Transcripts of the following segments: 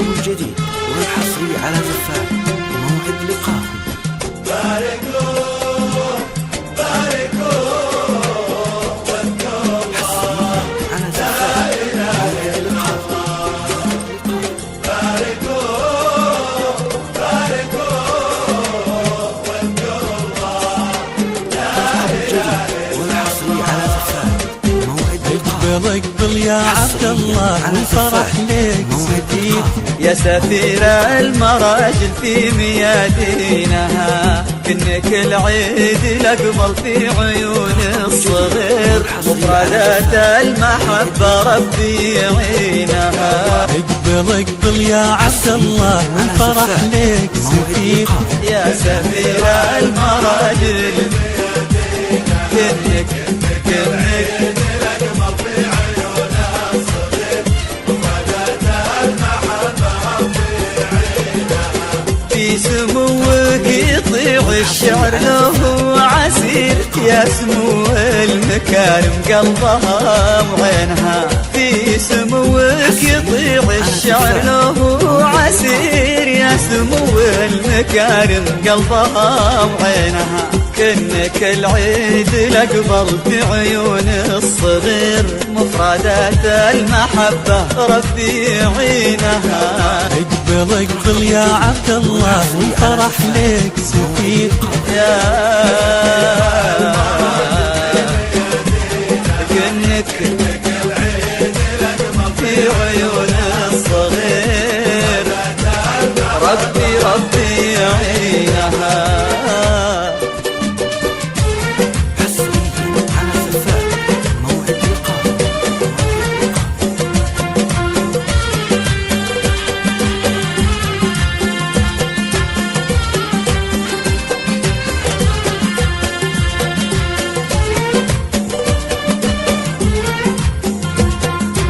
الجديد والحصري على زفاف. موعد لقاكم. باركوا باركوا حصريا على زفاف. موعد لقاكم. باركوا باركوا واذكروا الله. الجديد والحصري على زفاف. موعد لقاكم. اقبل يا عبد الله والفرح ليك سفير يا سفير المراجل في ميادينها، كنك العيد الأقبل في عيون الصغير، مفردات المحبة ربي يعينها. اقبل يا عبد الله والفرح ليك سفير يا سفير المراجل كنك في سموك يطيع الشعر له عسير، يا سمو المكارم قلبها وعينها. في سموك يطيع الشعر له عسير، يا سمو المكارم قلبها وعينها. كنك العيد الأقبل في عيون الصغير، مفردات المحبة ربي يعينها. اقبل يا عبد الله والفرح ليك سفير كنك في عيون الصغير، ربي يعينها. حصريا على زفاف. موعد لقاكم.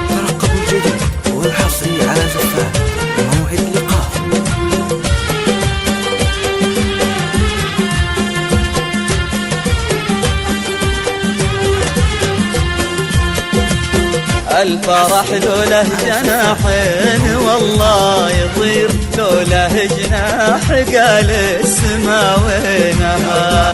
ترقبوا الجديد والحصري على زفاف. موعد لقاكم. الفرح له جناحين والله يطير، له جناح قال السما وينها.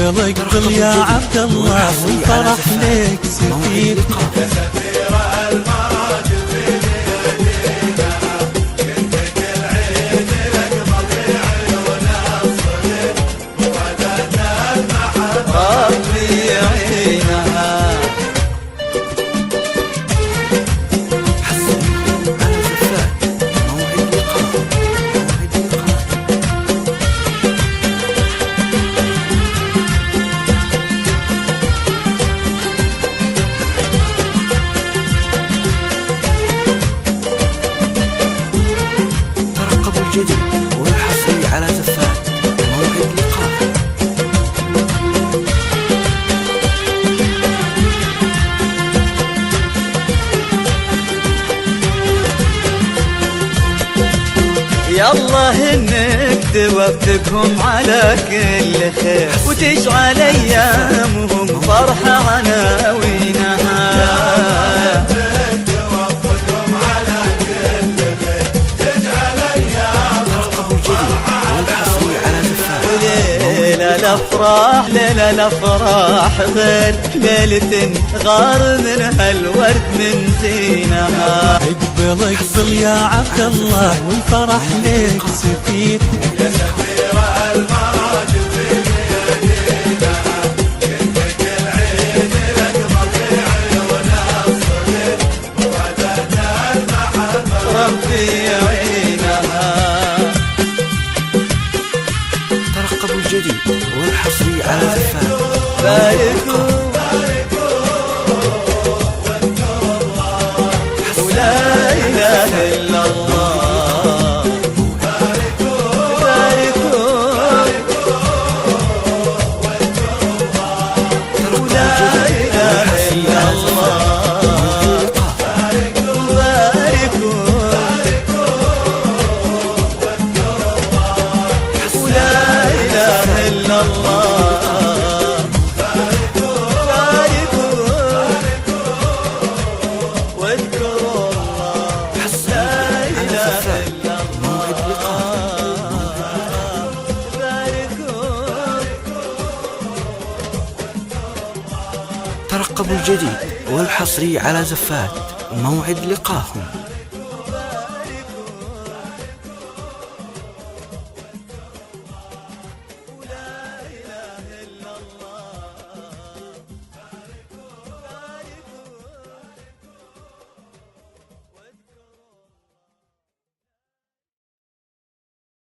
اقبل يا عبد الله والفرح ليك سفير يا سفير المراجل في ميادينها، كنك العيد الأقبل في عيون الصغير، مفردات المحبة ربي يعينها. حصريا على زفاف. موعد لقاكم. موعد لقاكم. ترقبوا الجديد والحصري على زفاف. موعد لقاكم. يالله انك توفقهم على كل خير، وتجعل ايامهم فرحة عناوينها. توفقهم على كل خير، تجعل أيامهم فرحة والحصري على زفاف. ليلة الافراح ليلة الافراح غير ليلة غار منها الورد من زينها. اقبل يا عبد الله والفرح ليك سفير يا سفير المراجل في ميادينها، كنك العيد الأقبل في عيون الصغير، مفردات المحبة ربي يعينها. ترقبوا الجديد والحصري على زفاف. باركوا ولا إله إلا الله. باركوا ولا إله إلا الله. باركوا ولا إله إلا الله. ترقبوا الجديد والحصري على زفات، موعد لقاهم.